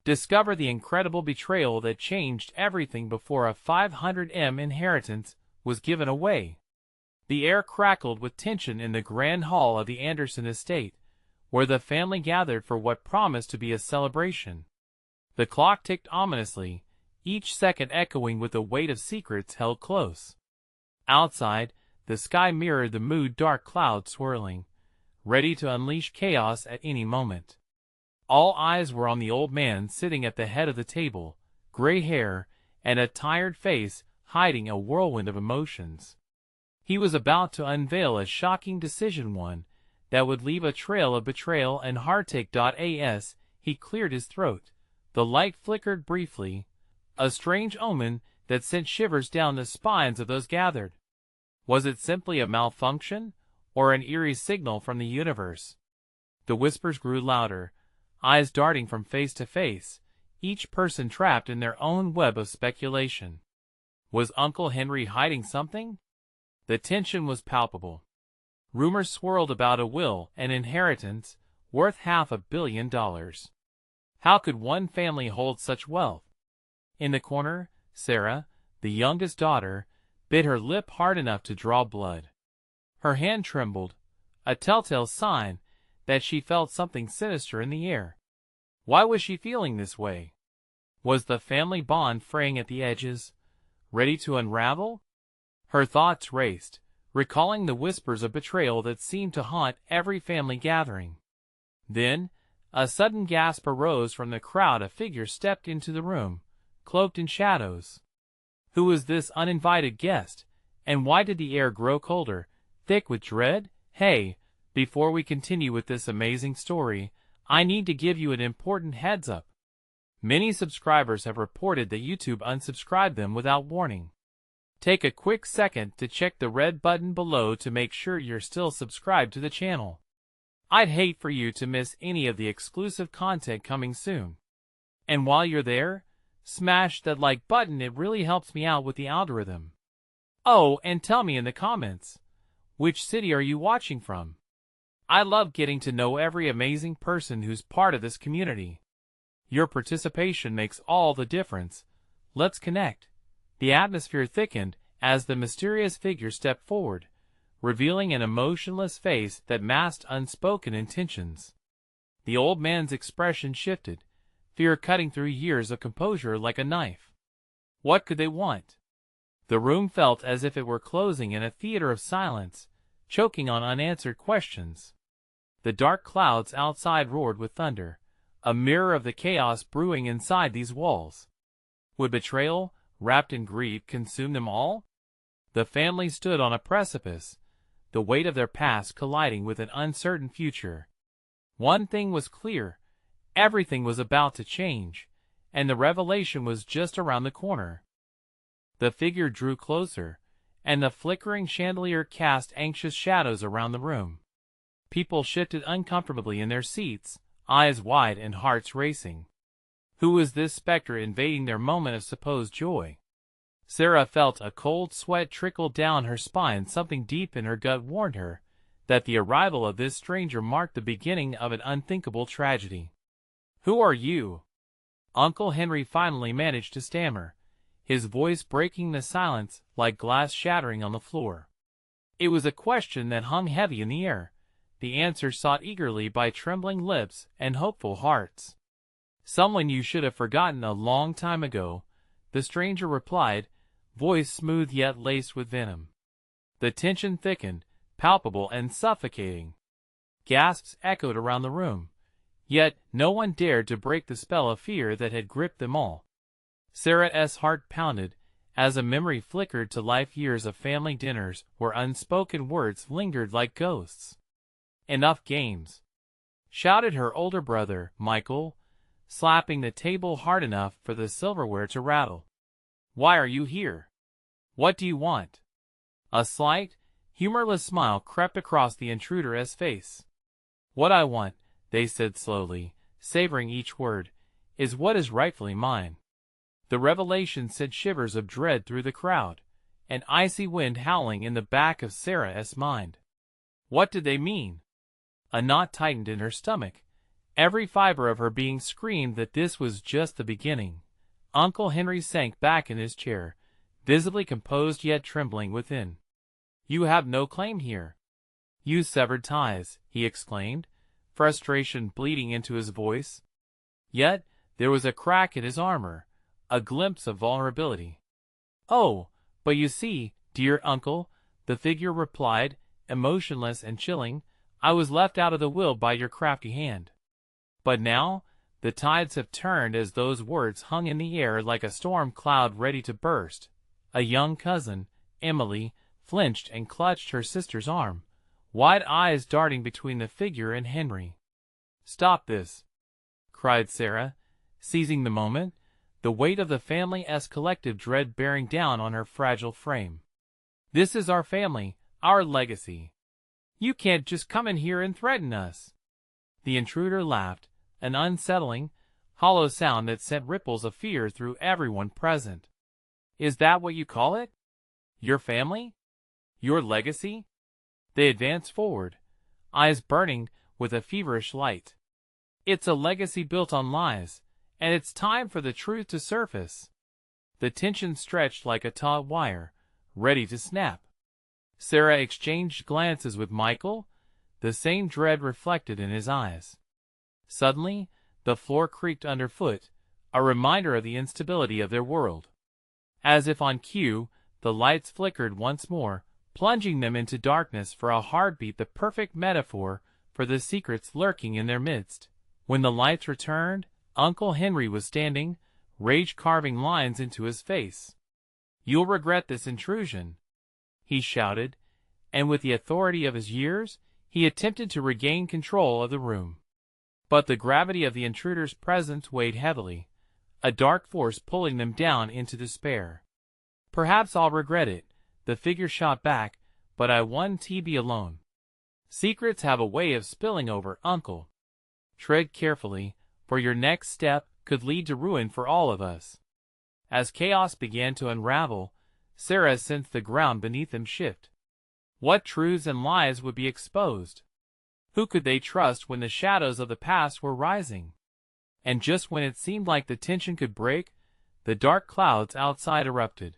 Discover the incredible betrayal that changed everything before a 500M inheritance was given away. The air crackled with tension in the grand hall of the Anderson estate, where the family gathered for what promised to be a celebration. The clock ticked ominously, each second echoing with the weight of secrets held close. Outside, the sky mirrored the mood, dark clouds swirling, ready to unleash chaos at any moment. All eyes were on the old man sitting at the head of the table, gray hair and a tired face hiding a whirlwind of emotions. He was about to unveil a shocking decision, one that would leave a trail of betrayal and heartache. As he cleared his throat, the light flickered briefly, a strange omen that sent shivers down the spines of those gathered. Was it simply a malfunction, or an eerie signal from the universe? The whispers grew louder, eyes darting from face to face, each person trapped in their own web of speculation. Was Uncle Henry hiding something? The tension was palpable. Rumors swirled about a will and inheritance worth $500 million. How could one family hold such wealth? In the corner, Sarah, the youngest daughter, bit her lip hard enough to draw blood. Her hand trembled, a telltale sign that she felt something sinister in the air. Why was she feeling this way? Was the family bond fraying at the edges, ready to unravel? Her thoughts raced, recalling the whispers of betrayal that seemed to haunt every family gathering. Then, a sudden gasp arose from the crowd. A figure stepped into the room, cloaked in shadows. Who was this uninvited guest, and why did the air grow colder, thick with dread? Hey, before we continue with this amazing story, I need to give you an important heads up. Many subscribers have reported that YouTube unsubscribed them without warning. Take a quick second to check the red button below to make sure you're still subscribed to the channel. I'd hate for you to miss any of the exclusive content coming soon. And while you're there, smash that like button, it really helps me out with the algorithm. Oh, and tell me in the comments, which city are you watching from? I love getting to know every amazing person who's part of this community. Your participation makes all the difference. Let's connect. The atmosphere thickened as the mysterious figure stepped forward, revealing an emotionless face that masked unspoken intentions. The old man's expression shifted, fear cutting through years of composure like a knife. What could they want? The room felt as if it were closing in a theater of silence, choking on unanswered questions. The dark clouds outside roared with thunder, a mirror of the chaos brewing inside these walls. Would betrayal, wrapped in grief, consume them all? The family stood on a precipice, the weight of their past colliding with an uncertain future. One thing was clear: everything was about to change, and the revelation was just around the corner. The figure drew closer, and the flickering chandelier cast anxious shadows around the room. People shifted uncomfortably in their seats, eyes wide and hearts racing. Who was this specter invading their moment of supposed joy? Sarah felt a cold sweat trickle down her spine. Something deep in her gut warned her that the arrival of this stranger marked the beginning of an unthinkable tragedy. "Who are you?" Uncle Henry finally managed to stammer, his voice breaking the silence like glass shattering on the floor. It was a question that hung heavy in the air, the answer sought eagerly by trembling lips and hopeful hearts. "Someone you should have forgotten a long time ago," the stranger replied, voice smooth yet laced with venom. The tension thickened, palpable and suffocating. Gasps echoed around the room, yet no one dared to break the spell of fear that had gripped them all. Sarah's heart pounded as a memory flickered to life, years of family dinners where unspoken words lingered like ghosts. "Enough games!" shouted her older brother, Michael, slapping the table hard enough for the silverware to rattle. "Why are you here? What do you want?" A slight, humorless smile crept across the intruder's face. "What I want," they said slowly, savoring each word, "is what is rightfully mine." The revelation sent shivers of dread through the crowd, an icy wind howling in the back of Sarah's mind. What did they mean? A knot tightened in her stomach, Every fiber of her being screamed that this was just the beginning. Uncle Henry sank back in his chair, visibly composed yet trembling within. "You have no claim here. You severed ties," he exclaimed, frustration bleeding into his voice. Yet there was a crack in his armor, a glimpse of vulnerability. "Oh, but you see, dear uncle," the figure replied, emotionless and chilling, "I was left out of the will by your crafty hand. But now, the tides have turned," as those words hung in the air like a storm cloud ready to burst. A young cousin, Emily, flinched and clutched her sister's arm, wide eyes darting between the figure and Henry. "Stop this!" cried Sarah, seizing the moment, the weight of the family's collective dread bearing down on her fragile frame. "This is our family, our legacy. You can't just come in here and threaten us." The intruder laughed, an unsettling, hollow sound that sent ripples of fear through everyone present. "Is that what you call it? Your family? Your legacy?" They advanced forward, eyes burning with a feverish light. "It's a legacy built on lies, and it's time for the truth to surface." The tension stretched like a taut wire, ready to snap. Sarah exchanged glances with Michael, the same dread reflected in his eyes. Suddenly, the floor creaked underfoot, a reminder of the instability of their world. As if on cue, the lights flickered once more, plunging them into darkness for a heartbeat, the perfect metaphor for the secrets lurking in their midst. When the lights returned, Uncle Henry was standing, rage carving lines into his face. "You'll regret this intrusion," he shouted, and with the authority of his years, he attempted to regain control of the room. But the gravity of the intruder's presence weighed heavily, a dark force pulling them down into despair. "Perhaps I'll regret it," the figure shot back, "but I won't be alone. Secrets have a way of spilling over, Uncle. Tread carefully, for your next step could lead to ruin for all of us." As chaos began to unravel, Sarah sensed the ground beneath them shift. What truths and lies would be exposed? Who could they trust when the shadows of the past were rising? And just when it seemed like the tension could break, the dark clouds outside erupted.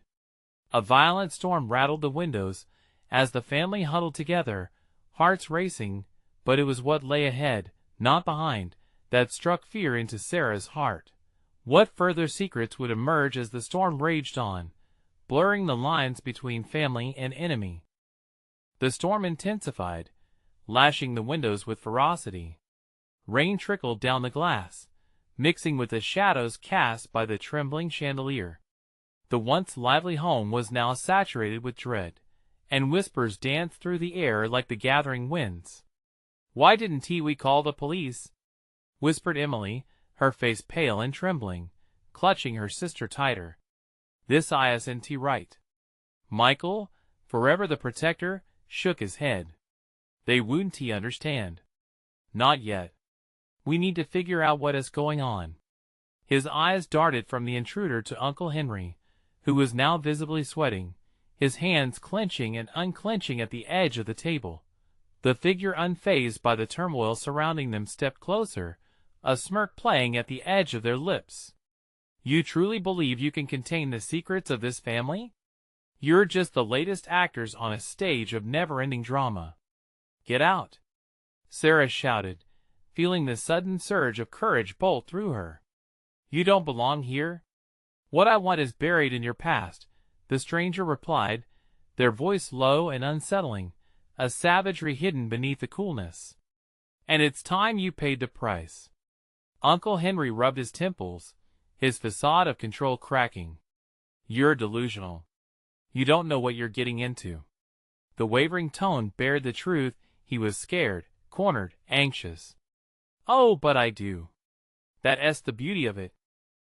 A violent storm rattled the windows as the family huddled together, hearts racing, but it was what lay ahead, not behind, that struck fear into Sarah's heart. What further secrets would emerge as the storm raged on, blurring the lines between family and enemy? The storm intensified, lashing the windows with ferocity. Rain trickled down the glass, mixing with the shadows cast by the trembling chandelier. The once lively home was now saturated with dread, and whispers danced through the air like the gathering winds. "Why didn't we call the police?" whispered Emily, her face pale and trembling, clutching her sister tighter. "This isn't right." Michael, forever the protector, shook his head. "They wouldn't understand. Not yet. We need to figure out what is going on." His eyes darted from the intruder to Uncle Henry, who was now visibly sweating, his hands clenching and unclenching at the edge of the table. The figure, unfazed by the turmoil surrounding them, stepped closer, a smirk playing at the edge of their lips. "You truly believe you can contain the secrets of this family? You're just the latest actors on a stage of never-ending drama. Get out!" Sarah shouted, feeling the sudden surge of courage bolt through her. "You don't belong here. What I want is buried in your past," the stranger replied, their voice low and unsettling, a savagery hidden beneath the coolness. "And it's time you paid the price." Uncle Henry rubbed his temples, his facade of control cracking. "You're delusional. You don't know what you're getting into." The wavering tone bared the truth. He was scared, cornered, anxious. "Oh, but I do. That's the beauty of it."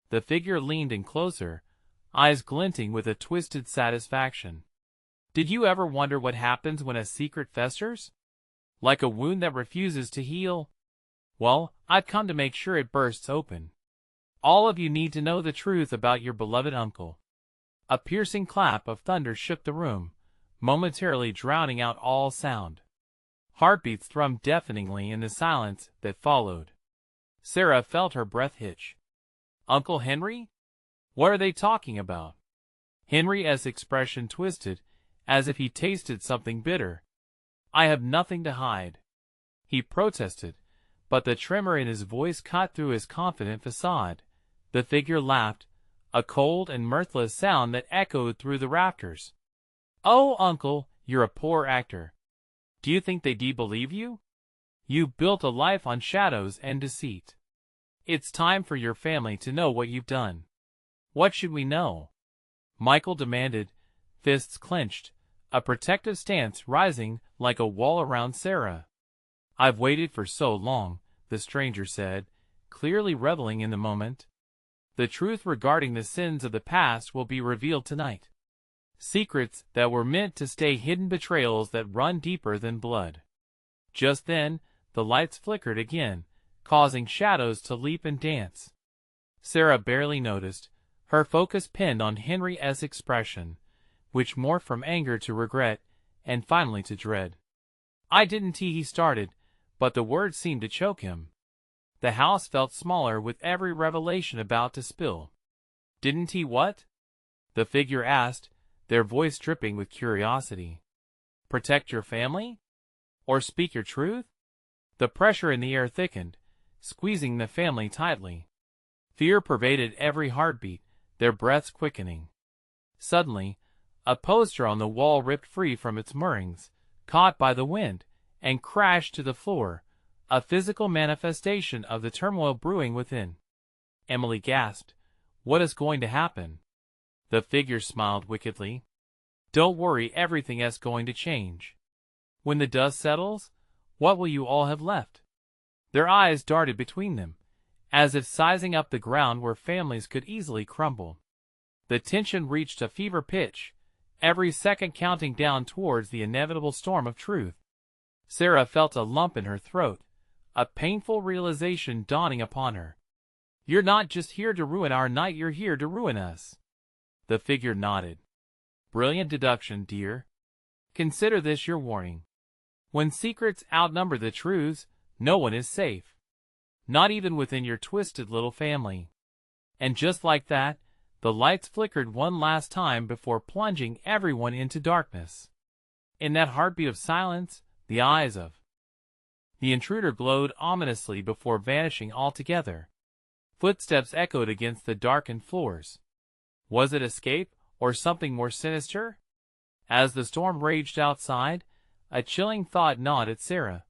The figure leaned in closer, eyes glinting with a twisted satisfaction. "Did you ever wonder what happens when a secret festers? Like a wound that refuses to heal? Well, I've come to make sure it bursts open. All of you need to know the truth about your beloved uncle." A piercing clap of thunder shook the room, momentarily drowning out all sound. Heartbeats thrummed deafeningly in the silence that followed. Sarah felt her breath hitch. Uncle Henry? What are they talking about? Henry's expression twisted, as if he tasted something bitter. I have nothing to hide, he protested, but the tremor in his voice cut through his confident facade. The figure laughed, a cold and mirthless sound that echoed through the rafters. Oh, uncle, you're a poor actor. Do you think they believe you? You built a life on shadows and deceit. It's time for your family to know what you've done. What should we know? Michael demanded, fists clenched, a protective stance rising like a wall around Sarah. I've waited for so long, the stranger said, clearly reveling in the moment. The truth regarding the sins of the past will be revealed tonight. Secrets that were meant to stay hidden, betrayals that run deeper than blood. Just then, the lights flickered again, causing shadows to leap and dance. Sarah barely noticed, her focus pinned on Henry's expression, which morphed from anger to regret, and finally to dread. I didn't, he started, but the words seemed to choke him. The house felt smaller with every revelation about to spill. Didn't he what? The figure asked, their voice dripping with curiosity. Protect your family? Or speak your truth? The pressure in the air thickened, squeezing the family tightly. Fear pervaded every heartbeat, their breaths quickening. Suddenly, a poster on the wall ripped free from its moorings, caught by the wind, and crashed to the floor, a physical manifestation of the turmoil brewing within. Emily gasped, what is going to happen? The figure smiled wickedly. Don't worry, everything is going to change. When the dust settles, what will you all have left? Their eyes darted between them, as if sizing up the ground where families could easily crumble. The tension reached a fever pitch, every second counting down towards the inevitable storm of truth. Sarah felt a lump in her throat, a painful realization dawning upon her. You're not just here to ruin our night, you're here to ruin us. The figure nodded. Brilliant deduction, dear. Consider this your warning. When secrets outnumber the truths, no one is safe. Not even within your twisted little family. And just like that, the lights flickered one last time before plunging everyone into darkness. In that heartbeat of silence, the eyes of the intruder glowed ominously before vanishing altogether. Footsteps echoed against the darkened floors. Was it escape, or something more sinister? As the storm raged outside, a chilling thought gnawed at Sarah.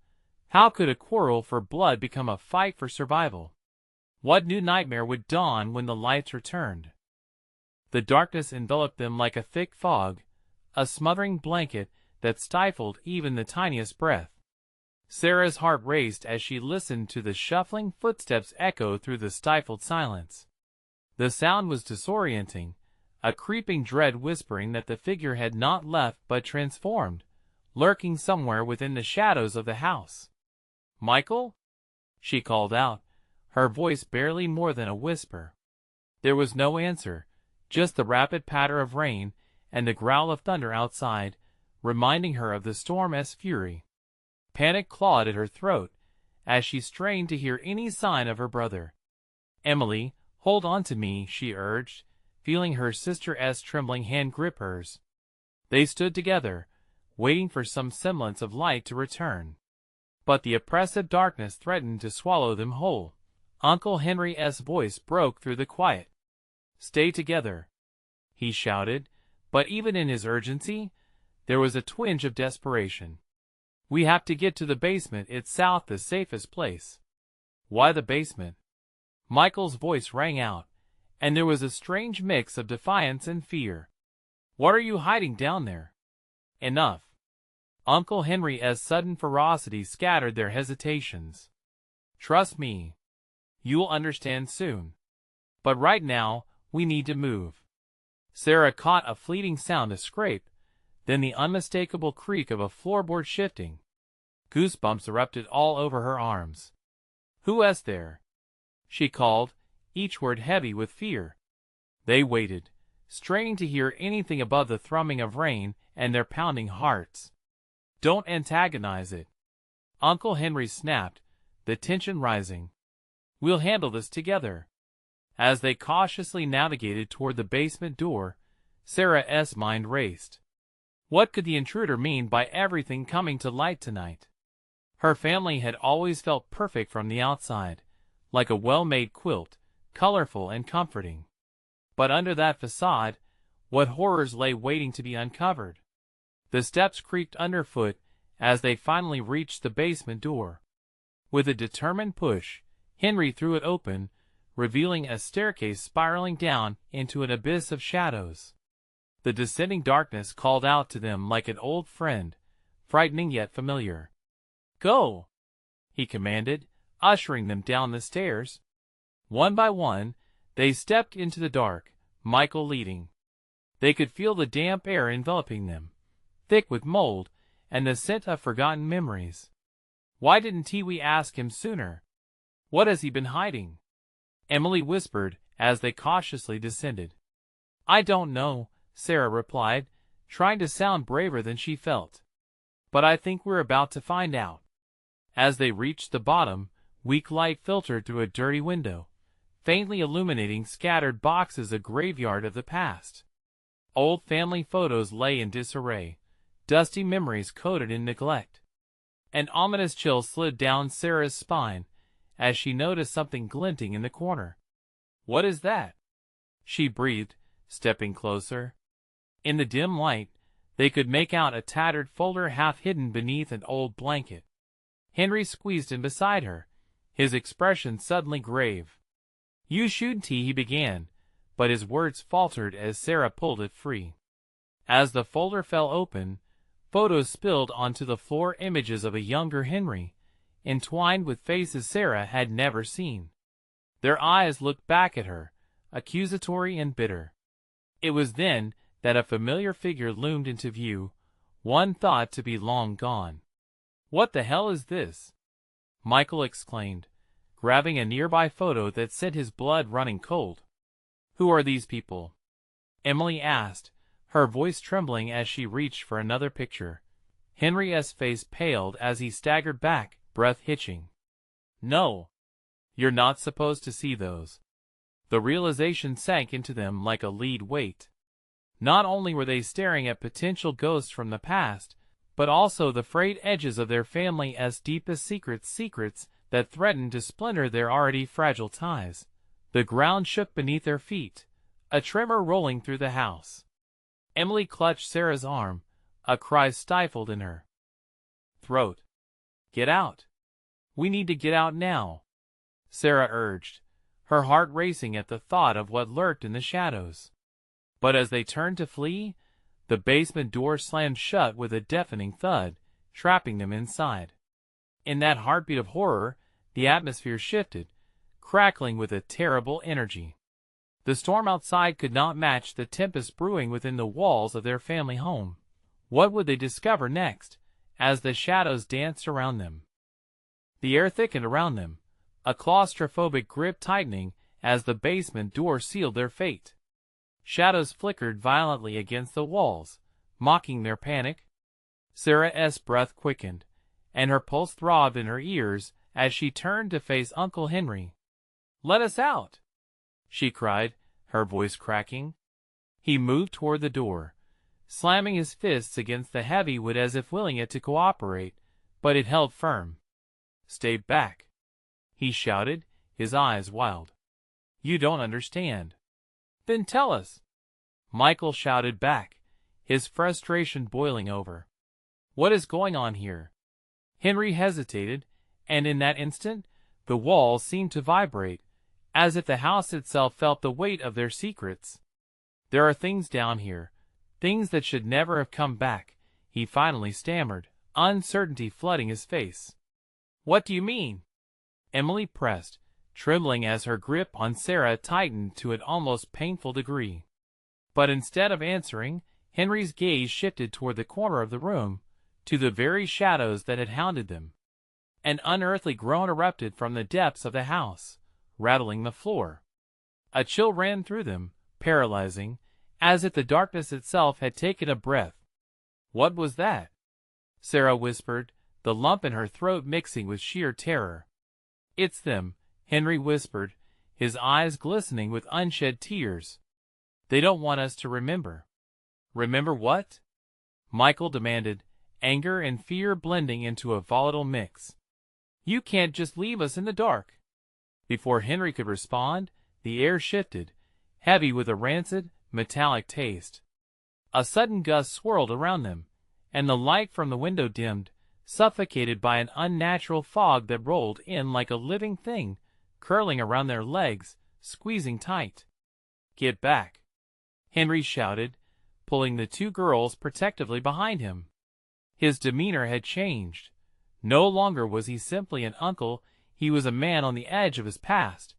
How could a quarrel for blood become a fight for survival? What new nightmare would dawn when the lights returned? The darkness enveloped them like a thick fog, a smothering blanket that stifled even the tiniest breath. Sarah's heart raced as she listened to the shuffling footsteps echo through the stifled silence. The sound was disorienting, a creeping dread whispering that the figure had not left but transformed, lurking somewhere within the shadows of the house. Michael? She called out, her voice barely more than a whisper. There was no answer, just the rapid patter of rain and the growl of thunder outside, reminding her of the storm's fury. Panic clawed at her throat as she strained to hear any sign of her brother. Emily, hold on to me, she urged, feeling her sister's trembling hand grip hers. They stood together, waiting for some semblance of light to return. But the oppressive darkness threatened to swallow them whole. Uncle Henry's voice broke through the quiet. Stay together, he shouted, but even in his urgency, there was a twinge of desperation. We have to get to the basement, it's south the safest place. Why the basement? Michael's voice rang out, and there was a strange mix of defiance and fear. What are you hiding down there? Enough. Uncle Henry's sudden ferocity scattered their hesitations. Trust me. You'll understand soon. But right now, we need to move. Sarah caught a fleeting sound, a scrape, then the unmistakable creak of a floorboard shifting. Goosebumps erupted all over her arms. Who is there? She called, each word heavy with fear. They waited, straining to hear anything above the thrumming of rain and their pounding hearts. Don't antagonize it. Uncle Henry snapped, the tension rising. We'll handle this together." As they cautiously navigated toward the basement door, Sarah's mind raced. What could the intruder mean by everything coming to light tonight? Her family had always felt perfect from the outside, like a well-made quilt, colorful and comforting. But under that facade, what horrors lay waiting to be uncovered? The steps creaked underfoot as they finally reached the basement door. With a determined push, Henry threw it open, revealing a staircase spiraling down into an abyss of shadows. The descending darkness called out to them like an old friend, frightening yet familiar. "Go!" he commanded, ushering them down the stairs. One by one, they stepped into the dark, Michael leading. They could feel the damp air enveloping them, thick with mold and the scent of forgotten memories. Why didn't we ask him sooner? What has he been hiding? Emily whispered as they cautiously descended. "I don't know," Sarah replied, trying to sound braver than she felt. "But I think we're about to find out." As they reached the bottom, weak light filtered through a dirty window, faintly illuminating scattered boxes, a graveyard of the past. Old family photos lay in disarray, dusty memories coated in neglect. An ominous chill slid down Sarah's spine as she noticed something glinting in the corner. "What is that?" she breathed, stepping closer. In the dim light, they could make out a tattered folder half hidden beneath an old blanket. Henry squeezed in beside her, his expression suddenly grave. "You shouldn't," he began, but his words faltered as Sarah pulled it free. As the folder fell open, photos spilled onto the floor, images of a younger Henry, entwined with faces Sarah had never seen. Their eyes looked back at her, accusatory and bitter. It was then that a familiar figure loomed into view, one thought to be long gone. "What the hell is this?" Michael exclaimed, grabbing a nearby photo that sent his blood running cold. "Who are these people?" Emily asked, her voice trembling as she reached for another picture. Henry's face paled as he staggered back, breath hitching. "No, you're not supposed to see those." The realization sank into them like a lead weight. Not only were they staring at potential ghosts from the past, but also the frayed edges of their family's deepest secrets that threatened to splinter their already fragile ties. The ground shook beneath their feet, a tremor rolling through the house. Emily clutched Sarah's arm, a cry stifled in her throat. "Get out! We need to get out now," Sarah urged, her heart racing at the thought of what lurked in the shadows. But as they turned to flee, the basement door slammed shut with a deafening thud, trapping them inside. In that heartbeat of horror, the atmosphere shifted, crackling with a terrible energy. The storm outside could not match the tempest brewing within the walls of their family home. What would they discover next, as the shadows danced around them? The air thickened around them, a claustrophobic grip tightening as the basement door sealed their fate. Shadows flickered violently against the walls, mocking their panic. Sarah's breath quickened, and her pulse throbbed in her ears as she turned to face Uncle Henry. "Let us out!" she cried, her voice cracking. He moved toward the door, slamming his fists against the heavy wood as if willing it to cooperate, but it held firm. "Stay back!" he shouted, his eyes wild. "You don't understand." "Then tell us!" Michael shouted back, his frustration boiling over. "What is going on here?" Henry hesitated, and in that instant, the walls seemed to vibrate, as if the house itself felt the weight of their secrets. "There are things down here, things that should never have come back," he finally stammered, uncertainty flooding his face. "What do you mean?" Emily pressed, trembling as her grip on Sarah tightened to an almost painful degree. But instead of answering, Henry's gaze shifted toward the corner of the room, to the very shadows that had hounded them. An unearthly groan erupted from the depths of the house, rattling the floor. A chill ran through them, paralyzing, as if the darkness itself had taken a breath. "What was that?" Sarah whispered, the lump in her throat mixing with sheer terror. "It's them," Henry whispered, his eyes glistening with unshed tears. They don't want us to remember. Remember what? Michael demanded, anger and fear blending into a volatile mix. You can't just leave us in the dark. Before Henry could respond, the air shifted, heavy with a rancid, metallic taste. A sudden gust swirled around them, and the light from the window dimmed, suffocated by an unnatural fog that rolled in like a living thing, curling around their legs, squeezing tight. Get back, Henry shouted, pulling the two girls protectively behind him. His demeanor had changed. No longer was he simply an uncle, he was a man on the edge of his past,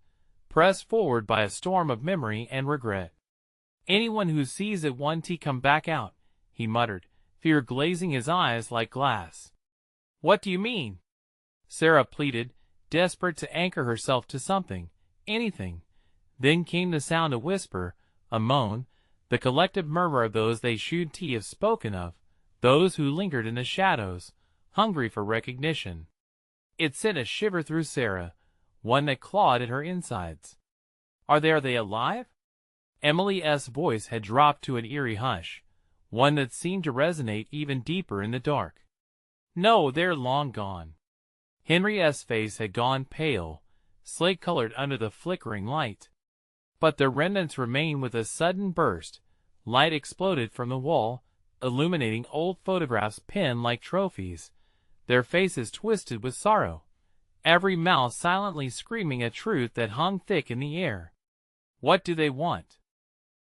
pressed forward by a storm of memory and regret. Anyone who sees it one T come back out, he muttered, fear glazing his eyes like glass. What do you mean? Sarah pleaded, desperate to anchor herself to something, anything. Then came the sound, a whisper, a moan, the collective murmur of those they should have spoken of, those who lingered in the shadows, hungry for recognition. It sent a shiver through Sarah, one that clawed at her insides. Are they alive? Emily's voice had dropped to an eerie hush, one that seemed to resonate even deeper in the dark. No, they're long gone. Henry's face had gone pale, slate-colored under the flickering light. But their remnants remained. With a sudden burst, light exploded from the wall, illuminating old photographs pinned like trophies, their faces twisted with sorrow, every mouth silently screaming a truth that hung thick in the air. What do they want?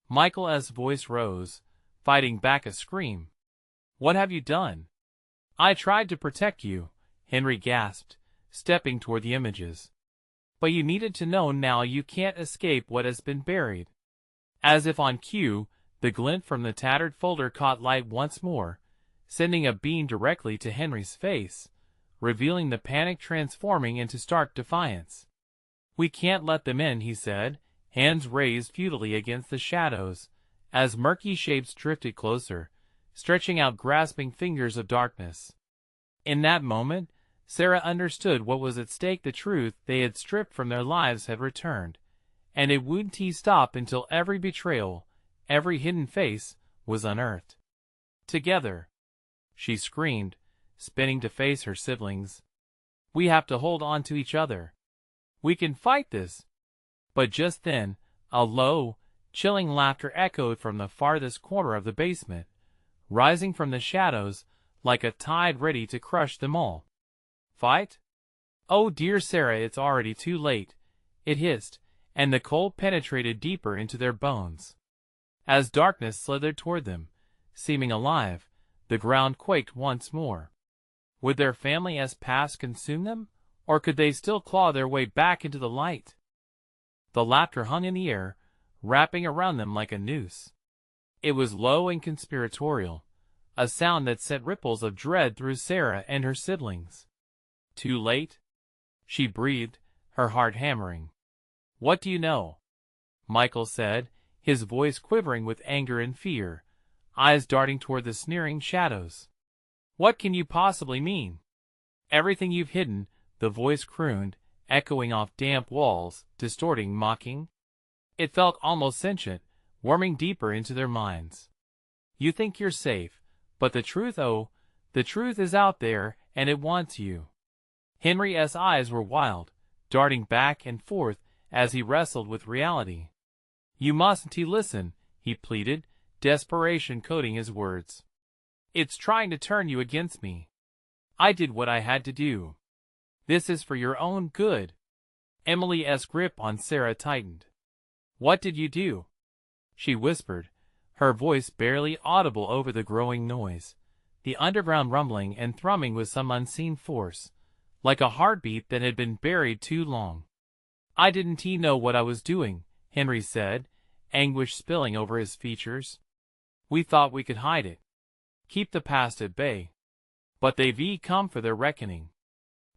Michael's voice rose, fighting back a scream. What have you done? I tried to protect you, Henry gasped, stepping toward the images. But you needed to know now you can't escape what has been buried. As if on cue, the glint from the tattered folder caught light once more, sending a beam directly to Henry's face, revealing the panic transforming into stark defiance. We can't let them in, he said, hands raised futilely against the shadows, as murky shapes drifted closer, stretching out grasping fingers of darkness. In that moment, Sarah understood what was at stake. The truth they had stripped from their lives had returned, and it wouldn't stop until every betrayal, every hidden face, was unearthed. Together, she screamed, spinning to face her siblings. We have to hold on to each other. We can fight this. But just then, a low, chilling laughter echoed from the farthest corner of the basement, rising from the shadows like a tide ready to crush them all. Fight? Oh dear Sarah, it's already too late, it hissed, and the cold penetrated deeper into their bones. As darkness slithered toward them, seeming alive, the ground quaked once more. Would their family's past consume them, or could they still claw their way back into the light? The laughter hung in the air, wrapping around them like a noose. It was low and conspiratorial, a sound that sent ripples of dread through Sarah and her siblings. Too late? She breathed, her heart hammering. What do you know? Michael said, his voice quivering with anger and fear, eyes darting toward the sneering shadows. What can you possibly mean? Everything you've hidden, the voice crooned, echoing off damp walls, distorting, mocking. It felt almost sentient, warming deeper into their minds. You think you're safe, but the truth, oh, the truth is out there, and it wants you. Henry's eyes were wild, darting back and forth as he wrestled with reality. You mustn't listen, he pleaded, desperation coating his words. It's trying to turn you against me. I did what I had to do. This is for your own good. Emily's grip on Sarah tightened. What did you do? She whispered, her voice barely audible over the growing noise, the underground rumbling and thrumming with some unseen force, like a heartbeat that had been buried too long. I didn't know what I was doing, Henry said, anguish spilling over his features. We thought we could hide it, keep the past at bay. But they've come for their reckoning.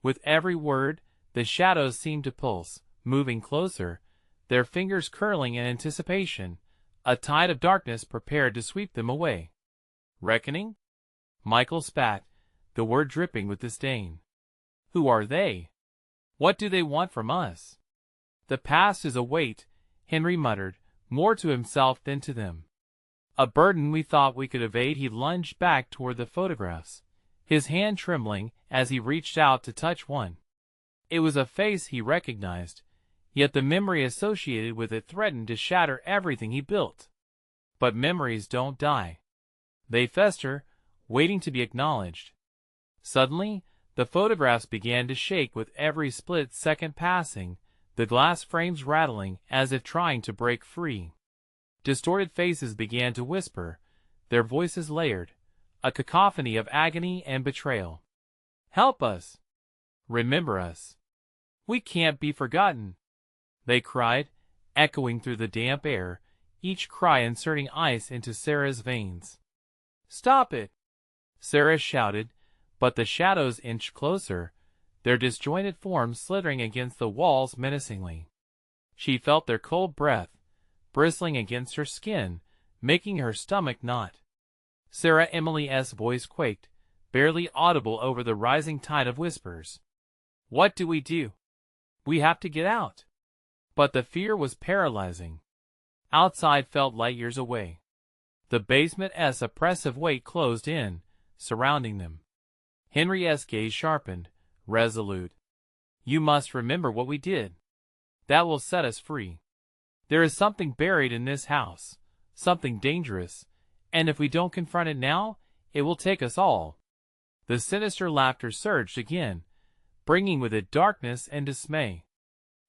With every word, the shadows seemed to pulse, moving closer, their fingers curling in anticipation, a tide of darkness prepared to sweep them away. Reckoning? Michael spat, the word dripping with disdain. Who are they? What do they want from us? "The past is a weight," Henry muttered, more to himself than to them. "A burden we thought we could evade." He lunged back toward the photographs, his hand trembling as he reached out to touch one. It was a face he recognized, yet the memory associated with it threatened to shatter everything he built. But memories don't die. They fester, waiting to be acknowledged. Suddenly, the photographs began to shake with every split-second passing, the glass frames rattling as if trying to break free. Distorted faces began to whisper, their voices layered, a cacophony of agony and betrayal. "Help us! Remember us! We can't be forgotten!" they cried, echoing through the damp air, each cry inserting ice into Sarah's veins. "Stop it!" Sarah shouted, but the shadows inched closer, their disjointed forms slithering against the walls menacingly. She felt their cold breath, bristling against her skin, making her stomach knot. Sarah Emily's voice quaked, barely audible over the rising tide of whispers. "What do we do? We have to get out." But the fear was paralyzing. Outside felt light years away. The basement's oppressive weight closed in, surrounding them. Henry's gaze sharpened, resolute. "You must remember what we did. That will set us free. There is something buried in this house, something dangerous, and if we don't confront it now, it will take us all." The sinister laughter surged again, bringing with it darkness and dismay.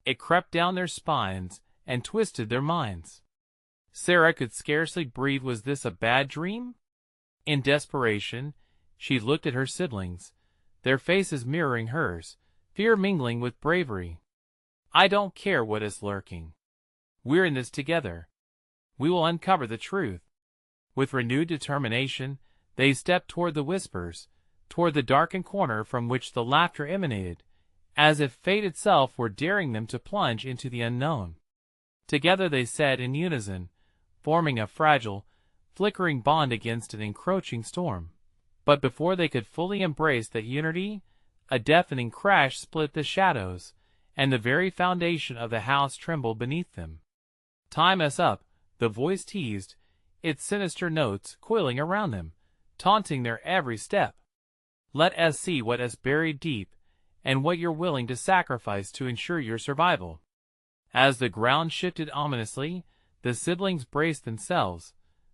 It crept down their spines and twisted their minds. Sarah could scarcely breathe. Was this a bad dream? In desperation, she looked at her siblings, their faces mirroring hers, fear mingling with bravery. "I don't care what is lurking. We're in this together. We will uncover the truth." With renewed determination, they stepped toward the whispers, toward the darkened corner from which the laughter emanated, as if fate itself were daring them to plunge into the unknown. Together they said in unison, forming a fragile, flickering bond against an encroaching storm. But before they could fully embrace that unity, a deafening crash split the shadows, and the very foundation of the house trembled beneath them. "Time us up," the voice teased, its sinister notes coiling around them, taunting their every step. "Let us see what is buried deep, and what you're willing to sacrifice to ensure your survival." As the ground shifted ominously, the siblings braced themselves,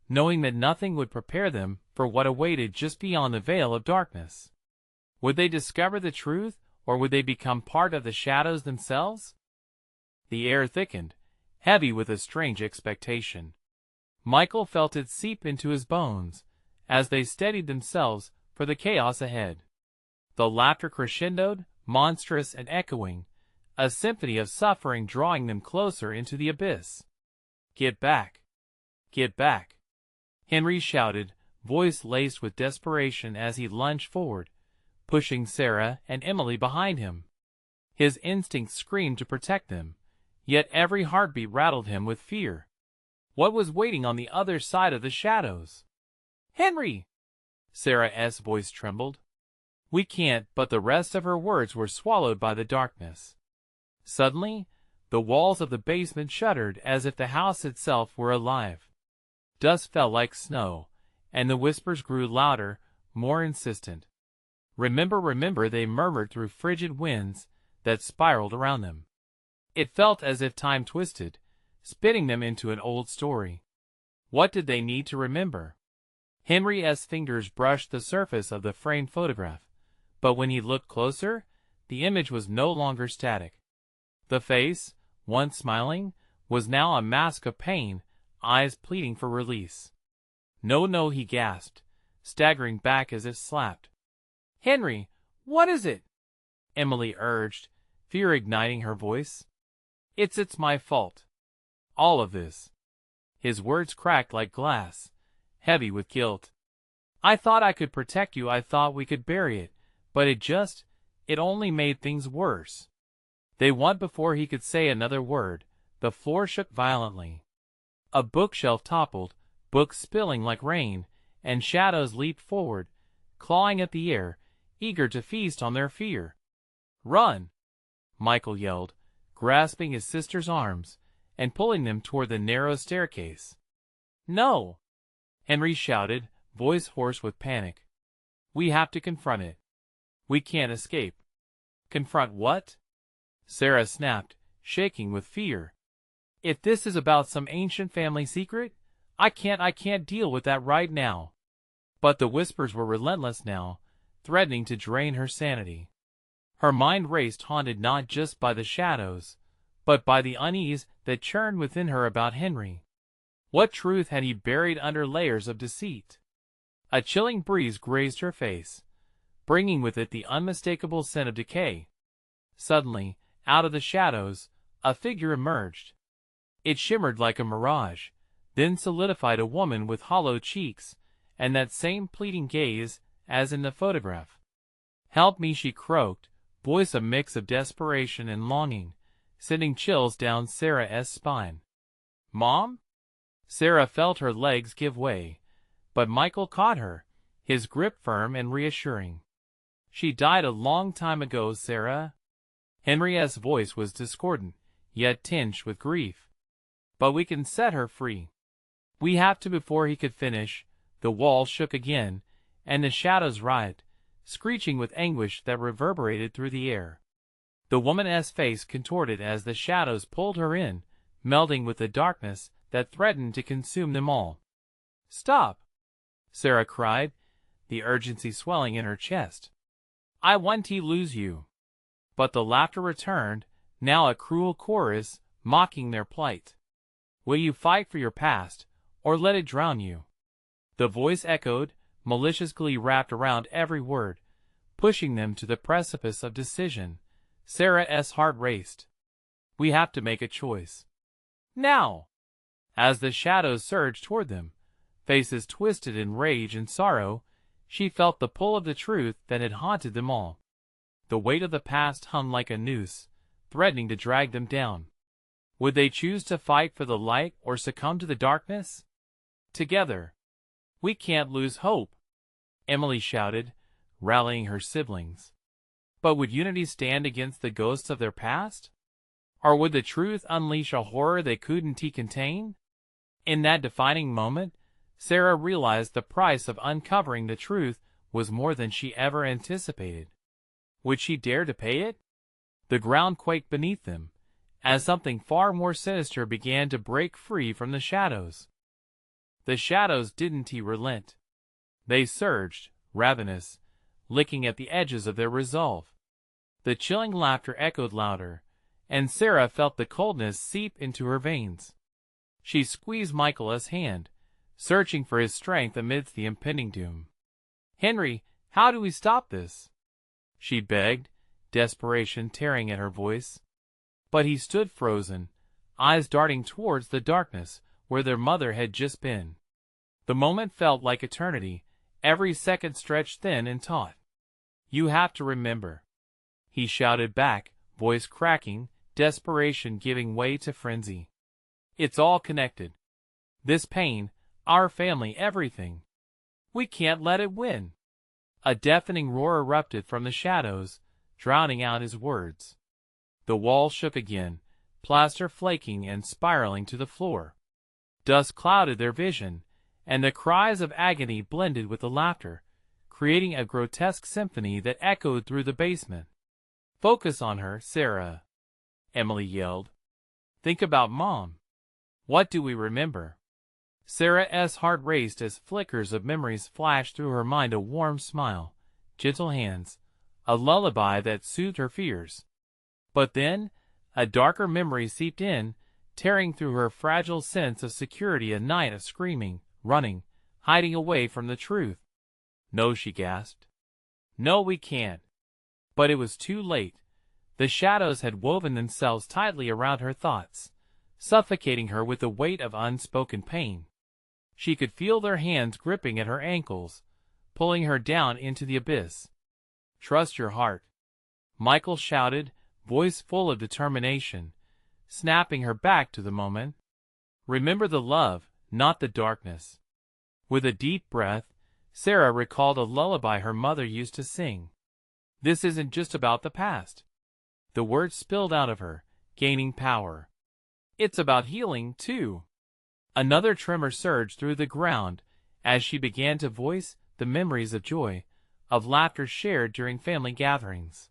knowing that nothing would prepare them for what awaited just beyond the veil of darkness. Would they discover the truth, or would they become part of the shadows themselves? The air thickened, heavy with a strange expectation. Michael felt it seep into his bones, as they steadied themselves for the chaos ahead. The laughter crescendoed, monstrous and echoing, a symphony of suffering drawing them closer into the abyss. "Get back! Get back!" Henry shouted, voice laced with desperation as he lunged forward, pushing Sarah and Emily behind him. His instincts screamed to protect them, yet every heartbeat rattled him with fear. What was waiting on the other side of the shadows? "Henry!" Sarah's voice trembled. "We can't," but the rest of her words were swallowed by the darkness. Suddenly, the walls of the basement shuddered as if the house itself were alive. Dust fell like snow, and the whispers grew louder, more insistent. "Remember, remember," they murmured through frigid winds that spiraled around them. It felt as if time twisted, spitting them into an old story. What did they need to remember? Henry's fingers brushed the surface of the framed photograph, but when he looked closer, the image was no longer static. The face, once smiling, was now a mask of pain, eyes pleading for release. "No, no," he gasped, staggering back as if slapped. "Henry, what is it?" Emily urged, fear igniting her voice. It's my fault. All of this." His words cracked like glass, heavy with guilt. "I thought I could protect you, I thought we could bury it, but it only made things worse." They won before he could say another word. The floor shook violently. A bookshelf toppled, books spilling like rain, and shadows leaped forward, clawing at the air, eager to feast on their fear. "Run!" Michael yelled, grasping his sister's arms and pulling them toward the narrow staircase. "No!" Henry shouted, voice hoarse with panic. "We have to confront it. We can't escape." "Confront what?" Sarah snapped, shaking with fear. "If this is about some ancient family secret, I can't deal with that right now." But the whispers were relentless now, threatening to drain her sanity. Her mind raced, haunted not just by the shadows, but by the unease that churned within her about Henry. What truth had he buried under layers of deceit? A chilling breeze grazed her face, bringing with it the unmistakable scent of decay. Suddenly, out of the shadows, a figure emerged. It shimmered like a mirage, then solidified, a woman with hollow cheeks and that same pleading gaze as in the photograph. "Help me," she croaked, voice a mix of desperation and longing, sending chills down Sarah's spine. "Mom?" Sarah felt her legs give way, but Michael caught her, his grip firm and reassuring. "She died a long time ago, Sarah." Henry's voice was discordant, yet tinged with grief. "But we can set her free." "We have to." Before he could finish, the wall shook again, and the shadows writhed, screeching with anguish that reverberated through the air. The woman's face contorted as the shadows pulled her in, melding with the darkness that threatened to consume them all. "Stop!" Sarah cried, the urgency swelling in her chest. "I want to lose you." But the laughter returned, now a cruel chorus, mocking their plight. "Will you fight for your past, or let it drown you?" The voice echoed, malicious glee wrapped around every word, pushing them to the precipice of decision. Sarah's heart raced. "We have to make a choice. Now!" As the shadows surged toward them, faces twisted in rage and sorrow, she felt the pull of the truth that had haunted them all. The weight of the past hung like a noose, threatening to drag them down. Would they choose to fight for the light or succumb to the darkness? Together. "We can't lose hope," Emily shouted, rallying her siblings. But would unity stand against the ghosts of their past? Or would the truth unleash a horror they couldn't contain? In that defining moment, Sarah realized the price of uncovering the truth was more than she ever anticipated. Would she dare to pay it? The ground quaked beneath them, as something far more sinister began to break free from the shadows. The shadows didn't relent. They surged, ravenous, licking at the edges of their resolve. The chilling laughter echoed louder, and Sarah felt the coldness seep into her veins. She squeezed Michael's hand, searching for his strength amidst the impending doom. "Henry, how do we stop this?" she begged, desperation tearing at her voice. But he stood frozen, eyes darting towards the darkness where their mother had just been. The moment felt like eternity, every second stretched thin and taut. "You have to remember," he shouted back, voice cracking, desperation giving way to frenzy. "It's all connected. This pain, our family, everything. We can't let it win." A deafening roar erupted from the shadows, drowning out his words. The wall shook again, plaster flaking and spiraling to the floor. Dust clouded their vision, and the cries of agony blended with the laughter, creating a grotesque symphony that echoed through the basement. "Focus on her, Sarah," Emily yelled. "Think about Mom. What do we remember?" Sarah's heart raced as flickers of memories flashed through her mind, a warm smile, gentle hands, a lullaby that soothed her fears. But then, a darker memory seeped in, tearing through her fragile sense of security, a night of screaming, running, hiding away from the truth. "No," she gasped. "No, we can't." But it was too late. The shadows had woven themselves tightly around her thoughts, suffocating her with the weight of unspoken pain. She could feel their hands gripping at her ankles, pulling her down into the abyss. "Trust your heart," Michael shouted, voice full of determination, snapping her back to the moment. "Remember the love, not the darkness." With a deep breath, Sarah recalled a lullaby her mother used to sing. "This isn't just about the past." The words spilled out of her, gaining power. It's about healing, too. Another tremor surged through the ground as she began to voice the memories of joy, of laughter shared during family gatherings.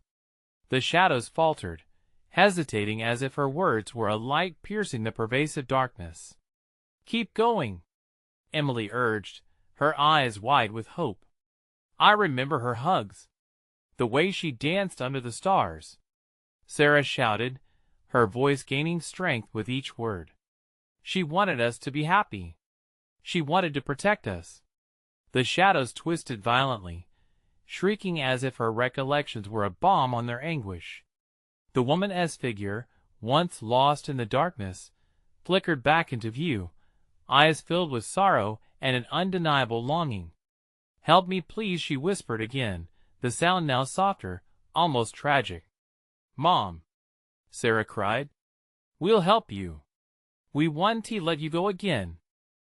The shadows faltered, hesitating as if her words were a light piercing the pervasive darkness. "Keep going," Emily urged, her eyes wide with hope. "I remember her hugs. The way she danced under the stars." Sarah shouted, her voice gaining strength with each word. "She wanted us to be happy. She wanted to protect us." The shadows twisted violently, shrieking as if her recollections were a balm on their anguish. The woman's figure, once lost in the darkness, flickered back into view, eyes filled with sorrow and an undeniable longing. "Help me, please," she whispered again, the sound now softer, almost tragic. "Mom," Sarah cried, "we'll help you. We won't let you go again."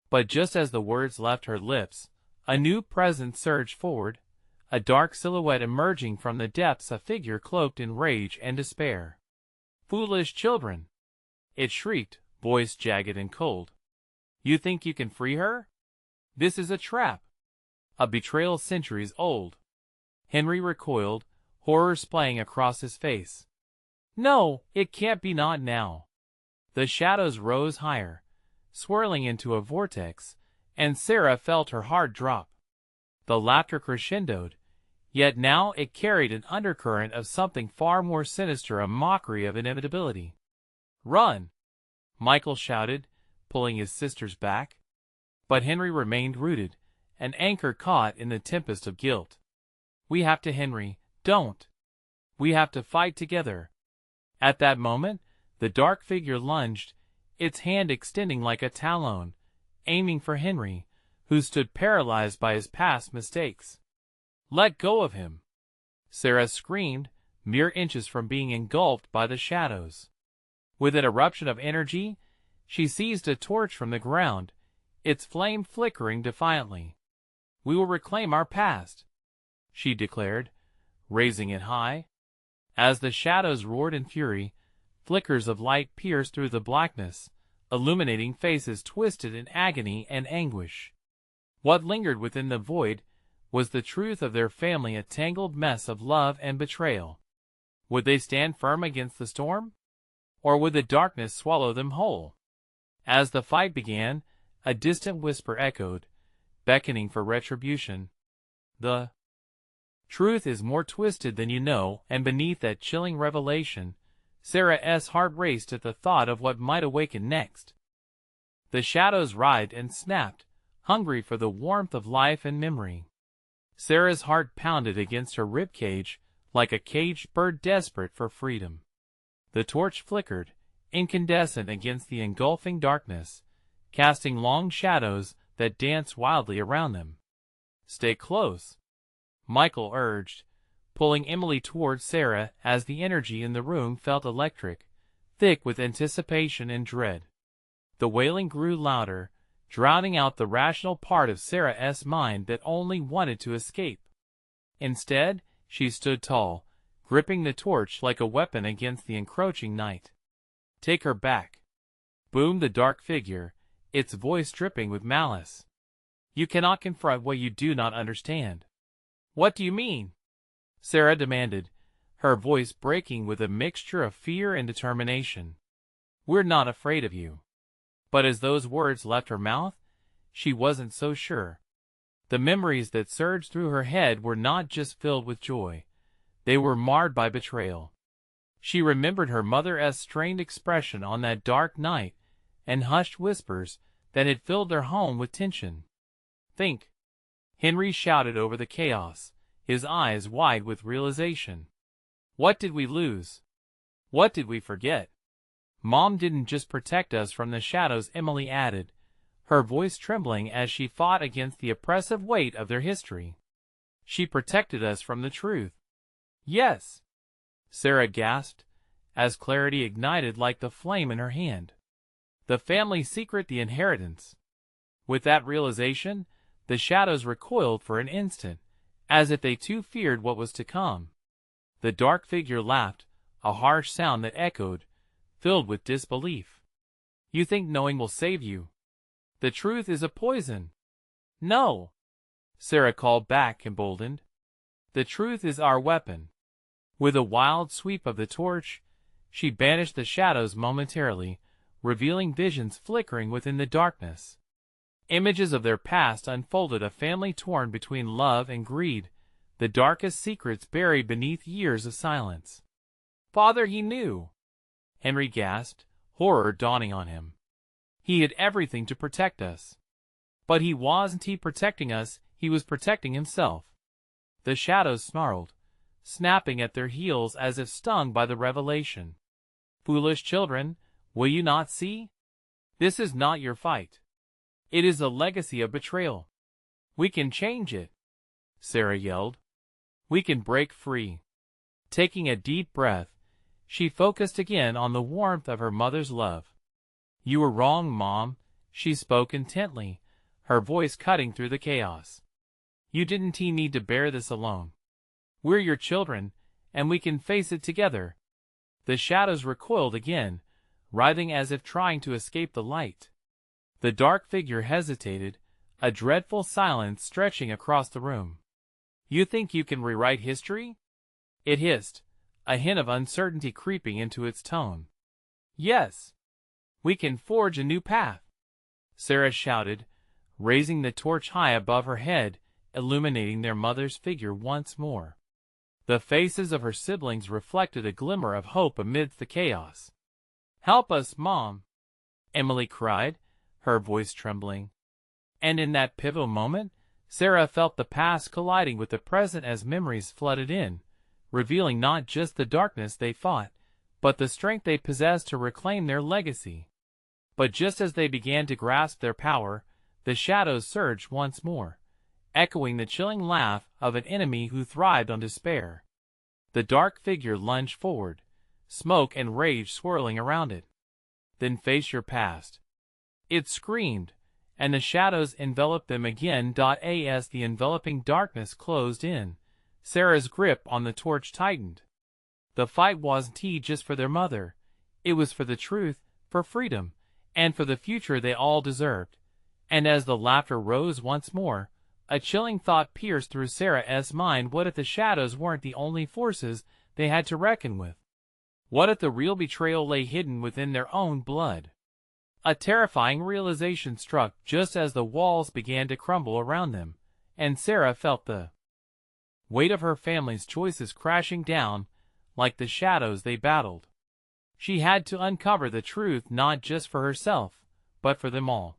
But just as the words left her lips, a new presence surged forward, a dark silhouette emerging from the depths, a figure cloaked in rage and despair. "Foolish children!" it shrieked, voice jagged and cold. "You think you can free her? This is a trap, a betrayal centuries old." Henry recoiled, horror splaying across his face. "No, it can't be, not now." The shadows rose higher, swirling into a vortex, and Sarah felt her heart drop. The laughter crescendoed, yet now it carried an undercurrent of something far more sinister, a mockery of inevitability. "Run!" Michael shouted, pulling his sisters back. But Henry remained rooted, an anchor caught in the tempest of guilt. "We have to, Henry, don't. We have to fight together." At that moment, the dark figure lunged, its hand extending like a talon, aiming for Henry, who stood paralyzed by his past mistakes. "Let go of him!" Sarah screamed, mere inches from being engulfed by the shadows. With an eruption of energy, she seized a torch from the ground, its flame flickering defiantly. "We will reclaim our past," she declared, raising it high. As the shadows roared in fury, flickers of light pierced through the blackness, illuminating faces twisted in agony and anguish. What lingered within the void was the truth of their family, a tangled mess of love and betrayal. Would they stand firm against the storm? Or would the darkness swallow them whole? As the fight began, a distant whisper echoed, beckoning for retribution. "The truth is more twisted than you know," and beneath that chilling revelation, Sarah's heart raced at the thought of what might awaken next. The shadows writhed and snapped, hungry for the warmth of life and memory. Sarah's heart pounded against her ribcage like a caged bird desperate for freedom. The torch flickered, incandescent against the engulfing darkness, casting long shadows that danced wildly around them. "Stay close," Michael urged, pulling Emily towards Sarah as the energy in the room felt electric, thick with anticipation and dread. The wailing grew louder, drowning out the rational part of Sarah's mind that only wanted to escape. Instead, she stood tall, gripping the torch like a weapon against the encroaching night. "Take her back," boomed the dark figure, its voice dripping with malice. "You cannot confront what you do not understand." "What do you mean?" Sarah demanded, her voice breaking with a mixture of fear and determination. "We're not afraid of you." But as those words left her mouth, she wasn't so sure. The memories that surged through her head were not just filled with joy. They were marred by betrayal. She remembered her mother's strained expression on that dark night, and hushed whispers that had filled their home with tension. "Think!" Henry shouted over the chaos, his eyes wide with realization. "What did we lose? What did we forget?" "Mom didn't just protect us from the shadows," Emily added, her voice trembling as she fought against the oppressive weight of their history. "She protected us from the truth." "Yes," Sarah gasped, as clarity ignited like the flame in her hand. "The family secret, the inheritance." With that realization, the shadows recoiled for an instant, as if they too feared what was to come. The dark figure laughed, a harsh sound that echoed, filled with disbelief. You think knowing will save you. The truth is a poison. No, Sarah called back, emboldened. The truth is our weapon. With a wild sweep of the torch, she banished the shadows momentarily, revealing visions flickering within the darkness. Images of their past unfolded, a family torn between love and greed, the darkest secrets buried beneath years of silence. Father, he knew! Henry gasped, horror dawning on him. He had everything to protect us. But he wasn't protecting us, he was protecting himself. The shadows snarled, snapping at their heels as if stung by the revelation. Foolish children, will you not see? This is not your fight. It is a legacy of betrayal. We can change it, Sarah yelled. We can break free. Taking a deep breath, she focused again on the warmth of her mother's love. You were wrong, Mom, she spoke intently, her voice cutting through the chaos. You didn't need to bear this alone. We're your children, and we can face it together. The shadows recoiled again, writhing as if trying to escape the light. The dark figure hesitated, a dreadful silence stretching across the room. You think you can rewrite history? It hissed, a hint of uncertainty creeping into its tone. Yes. We can forge a new path, Sarah shouted, raising the torch high above her head, illuminating their mother's figure once more. The faces of her siblings reflected a glimmer of hope amidst the chaos. Help us, Mom, Emily cried, her voice trembling. And in that pivotal moment, Sarah felt the past colliding with the present as memories flooded in, revealing not just the darkness they fought, but the strength they possessed to reclaim their legacy. But just as they began to grasp their power, the shadows surged once more, echoing the chilling laugh of an enemy who thrived on despair. The dark figure lunged forward, smoke and rage swirling around it. Then face your past, it screamed, and the shadows enveloped them again. As the enveloping darkness closed in, Sarah's grip on the torch tightened. The fight wasn't just for their mother, it was for the truth, for freedom, and for the future they all deserved. And as the laughter rose once more, a chilling thought pierced through Sarah's mind. What if the shadows weren't the only forces they had to reckon with? What if the real betrayal lay hidden within their own blood? A terrifying realization struck just as the walls began to crumble around them, and Sarah felt the weight of her family's choices crashing down like the shadows they battled. She had to uncover the truth not just for herself, but for them all.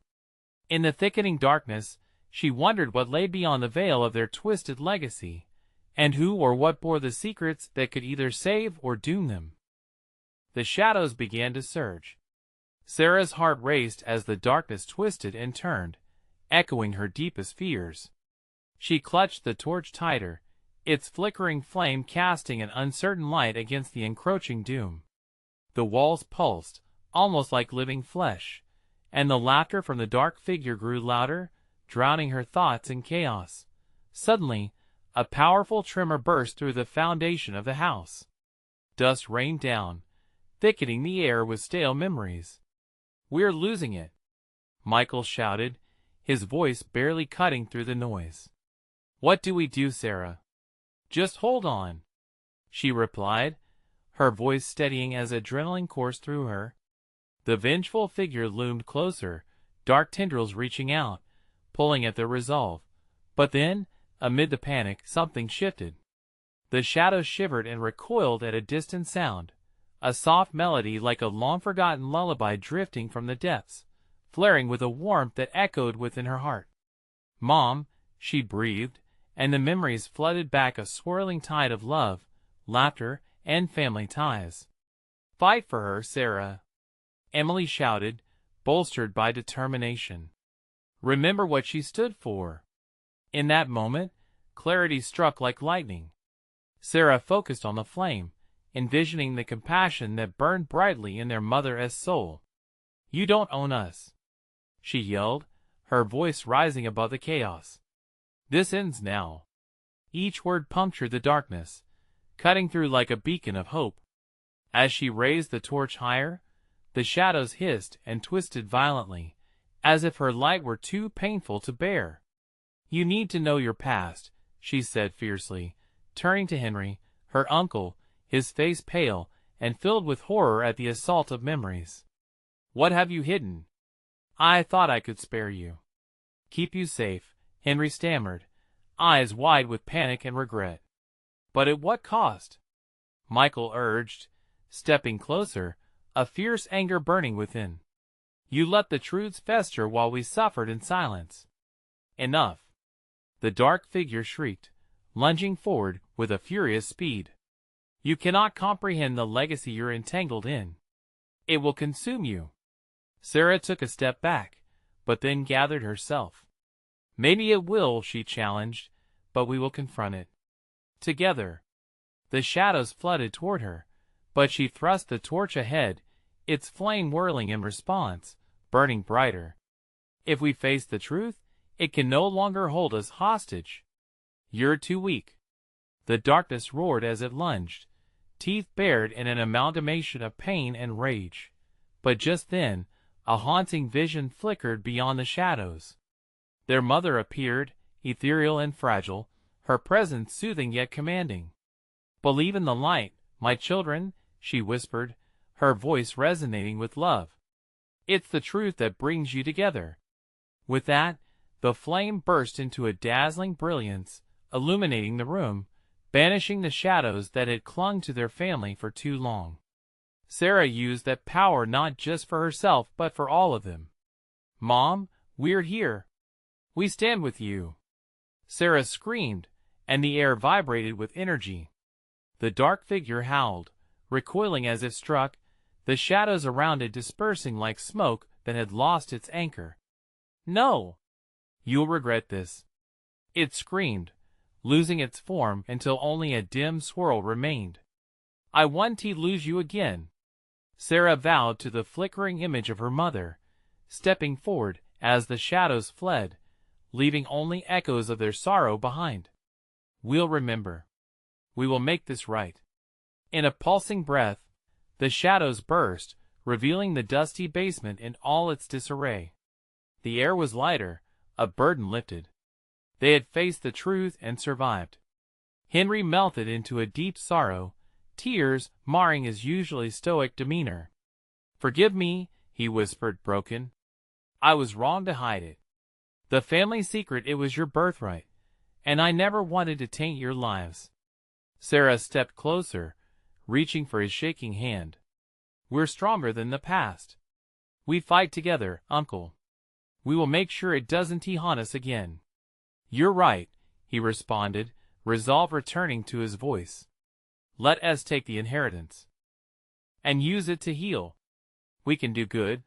In the thickening darkness, she wondered what lay beyond the veil of their twisted legacy, and who or what bore the secrets that could either save or doom them. The shadows began to surge. Sarah's heart raced as the darkness twisted and turned, echoing her deepest fears. She clutched the torch tighter, its flickering flame casting an uncertain light against the encroaching doom. The walls pulsed, almost like living flesh, and the laughter from the dark figure grew louder, drowning her thoughts in chaos. Suddenly, a powerful tremor burst through the foundation of the house. Dust rained down, thickening the air with stale memories. We're losing it, Michael shouted, his voice barely cutting through the noise. What do we do, Sarah? Just hold on, she replied, her voice steadying as adrenaline coursed through her. The vengeful figure loomed closer, dark tendrils reaching out, pulling at their resolve. But then, amid the panic, something shifted. The shadows shivered and recoiled at a distant sound, a soft melody like a long-forgotten lullaby drifting from the depths, flaring with a warmth that echoed within her heart. Mom, she breathed, and the memories flooded back, a swirling tide of love, laughter, and family ties. Fight for her, Sarah, Emily shouted, bolstered by determination. Remember what she stood for. In that moment, clarity struck like lightning. Sarah focused on the flame, envisioning the compassion that burned brightly in their mother's soul. You don't own us, she yelled, her voice rising above the chaos. This ends now. Each word punctured the darkness, cutting through like a beacon of hope. As she raised the torch higher, The shadows hissed and twisted violently, as if her light were too painful to bear. "You need to know your past," she said fiercely, turning to Henry, her uncle, his face pale and filled with horror at the assault of memories. "What have you hidden? I thought I could spare you. Keep you safe," Henry stammered, eyes wide with panic and regret. "But at what cost?" Michael urged, stepping closer, a fierce anger burning within. "You let the truths fester while we suffered in silence." "Enough!" The dark figure shrieked, lunging forward with a furious speed. "You cannot comprehend the legacy you're entangled in. It will consume you." Sarah took a step back, but then gathered herself. "Maybe it will," she challenged, "but we will confront it together." The shadows flooded toward her, but she thrust the torch ahead, its flame whirling in response, burning brighter. "If we face the truth, it can no longer hold us hostage. You're too weak." The darkness roared as it lunged, teeth bared in an amalgamation of pain and rage. But just then, a haunting vision flickered beyond the shadows. Their mother appeared, ethereal and fragile, her presence soothing yet commanding. "Believe in the light, my children," she whispered, her voice resonating with love. "It's the truth that brings you together." With that, the flame burst into a dazzling brilliance, illuminating the room, banishing the shadows that had clung to their family for too long. Sarah used that power not just for herself but for all of them. "Mom, we're here. We stand with you." Sarah screamed, and the air vibrated with energy. The dark figure howled, recoiling as if struck, the shadows around it dispersing like smoke that had lost its anchor. "No! You'll regret this," it screamed, losing its form until only a dim swirl remained. "I want to lose you again," Sarah vowed to the flickering image of her mother, stepping forward as the shadows fled, leaving only echoes of their sorrow behind. "We'll remember. We will make this right." In a pulsing breath, the shadows burst, revealing the dusty basement in all its disarray. The air was lighter, a burden lifted. They had faced the truth and survived. Henry melted into a deep sorrow, tears marring his usually stoic demeanor. "Forgive me," he whispered, broken. "I was wrong to hide it. The family secret, it was your birthright, and I never wanted to taint your lives." Sarah stepped closer, reaching for his shaking hand. "We're stronger than the past. We fight together, Uncle. We will make sure it doesn't haunt us again." "You're right," he responded, resolve returning to his voice. "Let us take the inheritance and use it to heal. We can do good,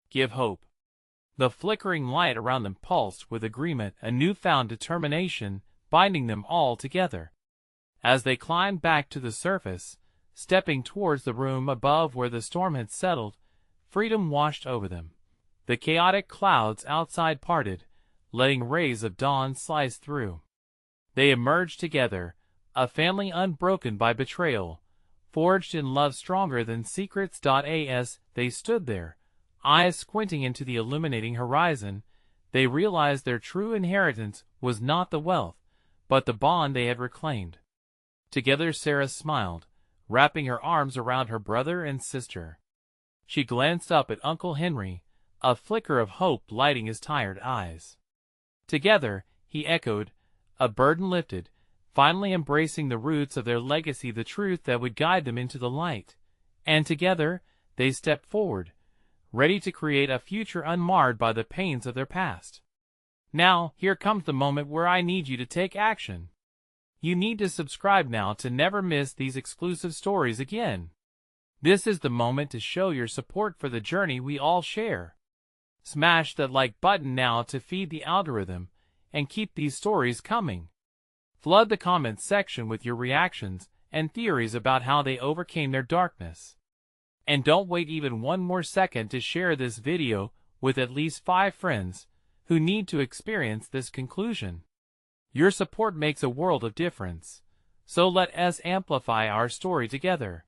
give hope." The flickering light around them pulsed with agreement, a newfound determination binding them all together. As they climbed back to the surface, stepping towards the room above where the storm had settled, freedom washed over them. The chaotic clouds outside parted, letting rays of dawn slice through. They emerged together, a family unbroken by betrayal, forged in love stronger than secrets. As they stood there, eyes squinting into the illuminating horizon, they realized their true inheritance was not the wealth, but the bond they had reclaimed. Together Sarah smiled, wrapping her arms around her brother and sister. She glanced up at Uncle Henry, a flicker of hope lighting his tired eyes. "Together," he echoed, a burden lifted, finally embracing the roots of their legacy, the truth that would guide them into the light. And together, they stepped forward, ready to create a future unmarred by the pains of their past. Now, here comes the moment where I need you to take action. You need to subscribe now to never miss these exclusive stories again. This is the moment to show your support for the journey we all share. Smash that like button now to feed the algorithm and keep these stories coming. Flood the comments section with your reactions and theories about how they overcame their darkness. And don't wait even one more second to share this video with at least 5 friends who need to experience this conclusion. Your support makes a world of difference, so let us amplify our story together.